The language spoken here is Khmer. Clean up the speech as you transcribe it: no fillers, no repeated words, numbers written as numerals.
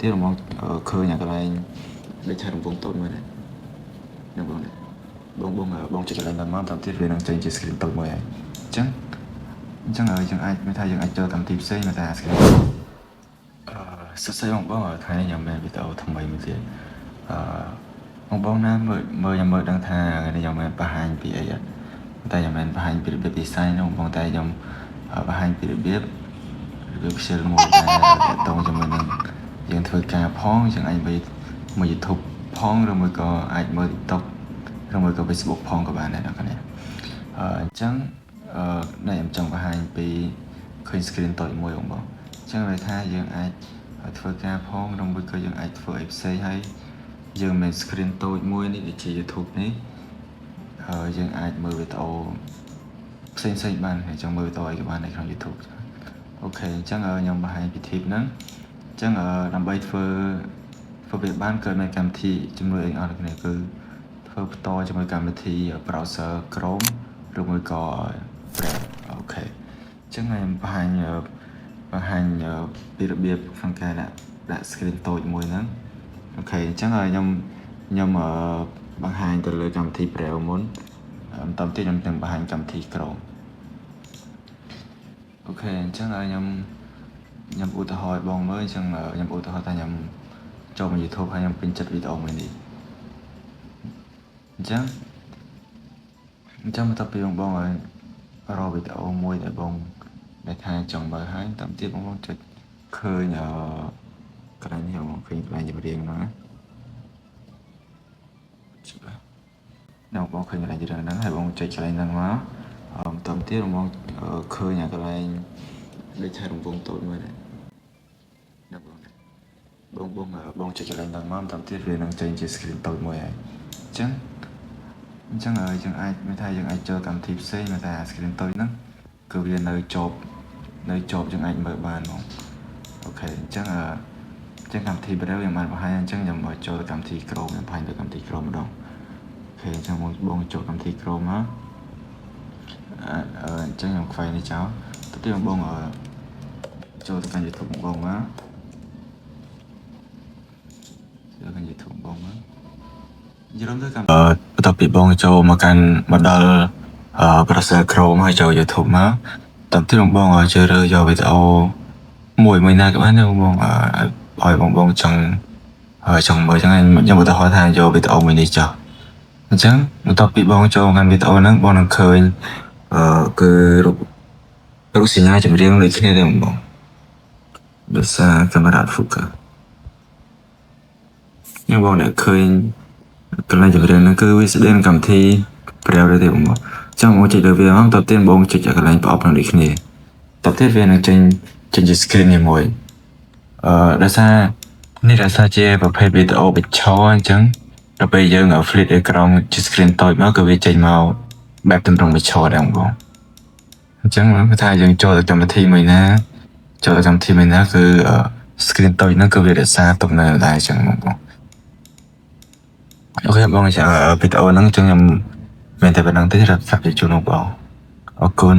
ទៀតបងឃើញអាកន្លែងដូចថារំពងតូចមួយនេះបងបងចុចកន្លែងដល់មកតាមទៀតវានឹងចេញជា screen តូចមួយហើយអញ្ចឹងយើងអាចមានថាយើងអាចចូលកម្មវិធីផ្សេងមកតែ screen សួស្តីបងថ្ងៃនេះខ្ញុំមានវីដេអូថ្មីមួយទៀតបងណាមើលខ្ញុំមើលដឹងថាថ្ងៃនេះខ្ញុំមានបង្ហាញពីអីតែខ្ញុំមិនបង្ហាញពីរបៀប design នោះបងតែខ្ញុំបង្ហាញពីរបៀបខ្ជិលមួយដែលតងជាមួយនឹងយើងធ្វើការផងយើងអាចមើល YouTube ផងឬមួយក៏អាចមើល TikTok ឬមួយក៏ Facebook ផងក៏បានដែរអ្នកនរអញ្ចឹងខ្ញុំចង់បង្ហាញពីឃើញ screen តូចមួយបងអញ្ចឹងន័យថាយើងអាចធ្វើការផងឬមួយក៏យើងអាចធ្វើអីផ្សេងហើយយើងមាន screen តូចមួយនេះដូចជា YouTube នេះយើងអាចមើលវីដេអូផ្សេងបានហើយចង់មើលវីដេអូអីក៏បាននៅក្នុង YouTube អូខេអញ្ចឹងខ្ញុំបង្ហាញពី tip ហ្នឹងអញ្ចឹងដើម្បីធ្វើវាបានកើតនៅកម្មវិធីជំនួយអស់គ្នាគឺធ្វើបន្តជាមួយកម្មវិធី browser Chrome ឬមួយក៏ Brave អូខេអញ្ចឹងខ្ញុំបង្ហាញពីរបៀបក្នុងការដាក់ screen តូចមួយហ្នឹងអូខេអញ្ចឹងខ្ញុំបង្ហាញទៅលើកម្មវិធី Brave មុនបន្តទៀតខ្ញុំនឹងបង្ហាញកម្មវិធី Chrome អូខេអញ្ចឹងខ្ញុំឧទាហរណ៍បងមើលអញ្ចឹងខ្ញុំឧទាហរណ៍ថាខ្ញុំចូលមក YouTube ហើយខ្ញុំពេញចិត្តវីដេអូមួយនេះអញ្ចឹងបន្ទាប់ពីបងឲ្យរកវីដេអូមួយដែលបងដែលថាចង់មើលហើយតាមទៀតបងចុចឃើញកន្លែងនេះបងឃើញកន្លែងចម្រៀងហ្នឹងណាបងឃើញកន្លែងចម្រៀងហ្នឹងហើយបងចុចកន្លែងហ្នឹងមកតាមទៀតបងឃើញអាកន្លែងដូចថារង្វង់តូចមួយនេះបងចុចកន្លែងដល់មកតាមទៀតវានឹងចេញជា screen តូចមួយហើយអញ្ចឹងយើងអាចមានថាយើងអាចចូលកម្មវិធីផ្សេងមកតែ screen តូចហ្នឹងគឺវានៅជាប់យើងអាចមើលបានហ្មងអូខេអញ្ចឹងកម្មវិធី Brave ខ្ញុំបានបង្ហាញអញ្ចឹងខ្ញុំមកចូលកម្មវិធី Chrome ខ្ញុំបង្ហាញទៅកម្មវិធី Chrome ម្ដងអូខេអញ្ចឹងបងចូលកម្មវិធី Chrome មកអញ្ចឹងខ្ញុំខ្វែងនេះចោលទៅទៀតបងចូលទៅកាន់ YouTube បងមកYouTube បងមកយល់ទៅកាន់បន្ទាប់ពីបងចូលមកកាន់ model browser Chrome ហើយចូល YouTube មកតាមទីបងជ្រើសរើសយកវីដេអូមួយណាក៏បានដែរបងឲ្យបងចង់មើលចឹងខ្ញុំឧទាហរណ៍ថាយកវីដេអូមួយនេះចុះអញ្ចឹងបន្ទាប់ពីបងចូលកាន់វីដេអូហ្នឹងបងនឹងឃើញគឺរូបសញ្ញាចម្រៀងដូចគ្នាដែរបងដោយសារកាមេរ៉ា focus ខ្ញុំបងអ្នកឃើញកន្លែងចម្រៀងហ្នឹងគឺវាស្ដែងកម្មវិធី Brave ដែរទេបងចង់មកចុចលើវាហ្នឹងតទៅទៀតបងចុចកន្លែងប្រអប់នឹងដូចគ្នាតទៅទៀតវានឹងចេញជា screen មួយដោយសារជាប្រភេទវីដេអូបញ្ឈរអញ្ចឹងដល់ពេលយើង flip អេក្រង់ជា screen តូចមកគឺវាចេញមកបែបទម្រង់បញ្ឈរដែរបងអញ្ចឹងគឺថាយើងចូលទៅកម្មវិធីមួយណាគឺ screen តូចហ្នឹងគឺវារក្សាទុកនៅដែរអញ្ចឹងបងអូខេបងចាវីដេអូហ្នឹងខ្ញុំមានតែប៉ុណ្្នឹងទេសម្រាប់ជូនបងអរគុណ